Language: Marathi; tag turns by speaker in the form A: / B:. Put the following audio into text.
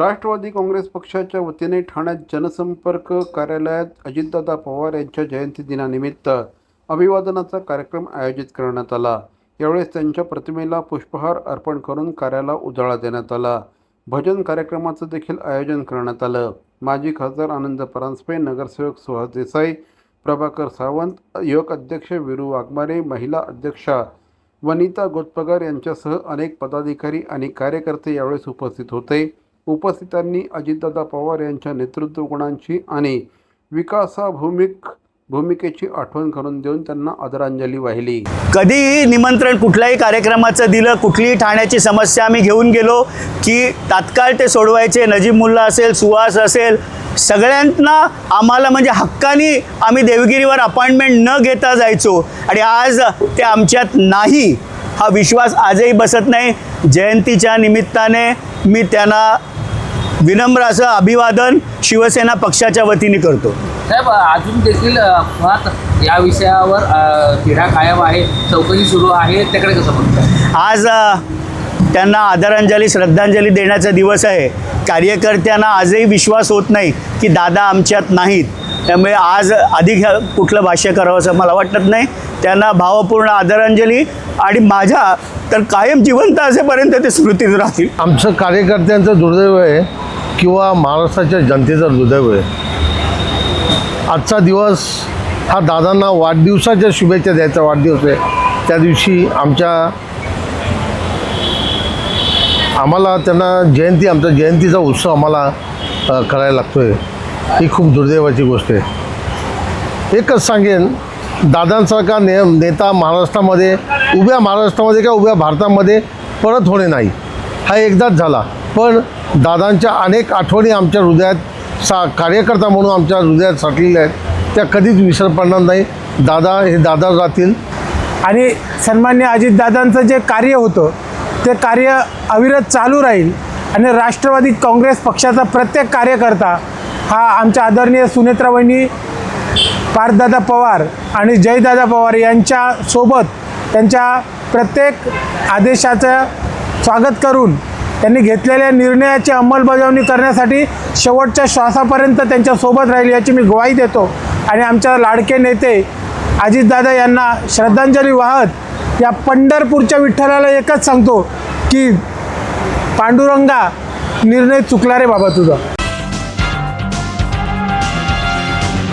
A: राष्ट्रवादी काँग्रेस पक्षाच्या वतीने ठाण्यात जनसंपर्क कार्यालयात अजितदादा पवार यांच्या जयंती दिनानिमित्त अभिवादनाचा कार्यक्रम आयोजित करण्यात आला। यावेळेस त्यांच्या प्रतिमेला पुष्पहार अर्पण करून कार्याला उजाळा देण्यात आला। भजन कार्यक्रमाचं देखील आयोजन करण्यात आलं। माजी खासदार आनंद परांजपे, नगरसेवक सुहास देसाई, प्रभाकर सावंत, युवक अध्यक्ष वीरू वाघमारे, महिला अध्यक्षा वनिता गोतपगार यांच्यासह अनेक पदाधिकारी आणि कार्यकर्ते यावेळेस उपस्थित होते। उपस्थितांनी अजितदादा पवार यांच्या नेतृत्व गुणांची आणि विकासाभिमुख भूमिकेची आठवण करून देऊन त्यांना आदरांजली वाहिली।
B: कधीही निमंत्रण कुठल्याही कार्यक्रमाचं दिलं, कुठलीही ठाण्याची समस्या आम्ही घेऊन गेलो की तात्काळ ते सोडवायचे। नजीब मुल्ला असेल, सुहास असेल, सगळ्यांना आम्हाला म्हणजे हक्कानी आम्ही देवगिरीवर अपॉइंटमेंट न घेता जायचो आणि आज ते आमच्यात नाही हा विश्वास आजही बसत नाही। जयंतीच्या निमित्ताने मी त्यांना विनम्र असं अभिवादन शिवसेना पक्षाच्या वतीने करतो।
C: साहेब, अजून देखील या विषयावर तिढा कायम आहे, चौकशी सुरू आहे, त्याकडे कसं बघताय?
B: आज त्यांना आदरांजली श्रद्धांजली देण्याचा दिवस आहे। कार्यकर्त्यांना आजही विश्वास होत नाही की दादा आमच्यात नाहीत, त्यामुळे आज अधिक कुठलं भाष्य करावं असं मला वाटत नाही। त्यांना भावपूर्ण आदरांजली आणि माझ्या तर कायम जिवंत असेपर्यंत ते स्मृतीत राहतील।
D: आमचं कार्यकर्त्यांचं दुर्दैव आहे किंवा महाराष्ट्राच्या जनतेचं दुर्दैव आहे। आजचा दिवस हा दादांना वाढदिवसाच्या शुभेच्छा द्यायचा वाढदिवस आहे। त्या दिवशी आम्हाला त्यांना आमचा जयंतीचा उत्सव आम्हाला करायला लागतो आहे। ही खूप दुर्दैवाची गोष्ट आहे। एकच सांगेन, दादांसारखा नेता महाराष्ट्रामध्ये, उभ्या महाराष्ट्रामध्ये किंवा उभ्या भारतामध्ये परत होणे नाही। हा एकदाच झाला, पण दादांच्या अनेक आठवणी आमच्या हृदयात कार्यकर्ता म्हणून आमच्या हृदयात साठलेल्या आहेत, त्या कधीच विसर पडणार नाही। दादा हे दादा राहतील।
E: आणि सन्मान्य अजितदादांचं जे कार्य होतं ते कार्य अविरत चालू राहील आणि राष्ट्रवादी काँग्रेस पक्षाचा प्रत्येक कार्यकर्ता हा आमच्या आदरणीय सुनेत्रावहिनी पार्थदादा पवार आणि जयदादा पवार यांच्यासोबत त्यांच्या प्रत्येक आदेशाचं स्वागत करून त्यांनी घेतलेल्या निर्णयाची अंमलबजावणी करण्यासाठी शेवटच्या श्वासापर्यंत त्यांच्यासोबत राहील याची मी ग्वाही देतो। आणि आमच्या लाडके नेते अजितदादा यांना श्रद्धांजली वाहत या पंढरपूरच्या विठ्ठलाला एकच सांगतो की पांडुरंगा, निर्णय चुकला रे बाबा तुझा।